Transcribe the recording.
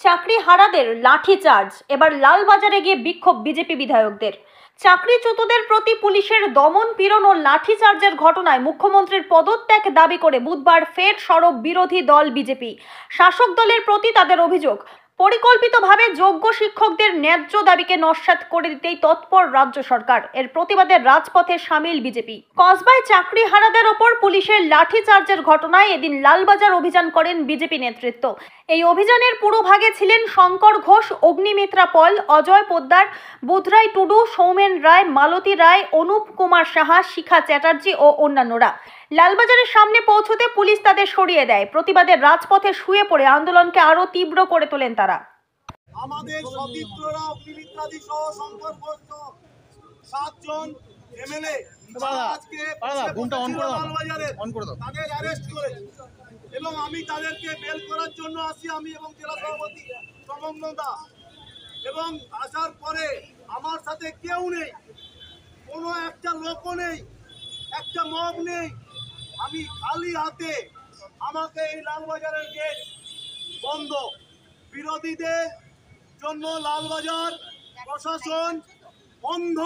চাকরিহারাদের লাঠিচার্জ, এবার লালবাজারে গিয়ে বিক্ষোভ বিজেপি বিধায়কদের। চাকরিচ্যুতদের প্রতি পুলিশের দমন পীড়ন ও লাঠিচার্জের ঘটনায় মুখ্যমন্ত্রীর পদত্যাগ দাবি করে বুধবার ফের সরব বিরোধী দল বিজেপি। শাসক দলের প্রতি তাদের অভিযোগ, পরিকল্পিতভাবে যোগ্য শিক্ষকদের ন্যায্য দাবিকে নস্যাৎ করে দিতেই তৎপর রাজ্য সরকার। এর প্রতিবাদে রাজপথে সামিল বিজেপি। কসবায় চাকরিহারাদের ওপর পুলিশের লাঠিচার্জের ঘটনায় এদিন লালবাজার অভিযান করেন বিজেপি নেতৃত্ব। এই অভিযানের পুরোভাগে ছিলেন শঙ্কর ঘোষ, অগ্নিমিত্রা পল, অজয় পোদ্দার, বুধরাই টুডু, সৌমেন রায়, মালতী রায়, অনুপ কুমার সাহা, শিখা চ্যাটার্জি ও অন্যান্যরা। লালবাজারের সামনে পৌঁছতে পুলিশ তাদের সরিয়ে দেয়। প্রতিবাদে রাজপথে শুয়ে পড়ে আন্দোলনকে আরো তীব্র করে তোলেন তারা। আমাদের সতীর্থরা অগ্নিমিত্রাদি সহ শঙ্কর ঘোষ 7 জন এমএলএ আজকে তাদের অ্যারেস্ট করেছে এবং আমি তাদেরকে বেল করার জন্য আসি, আমি এবং জেলা সভাপতি সমন্বদা। এবং আসার পরে আমার সাথে কেউ নেই, কোনো একটা লোকও নেই, একটা মব নেই। আমি খালি হাতে, আমাকে এই লালবাজারের গেট বন্ধ। বিরোধীদের জন্য লালবাজার প্রশাসন বন্ধ।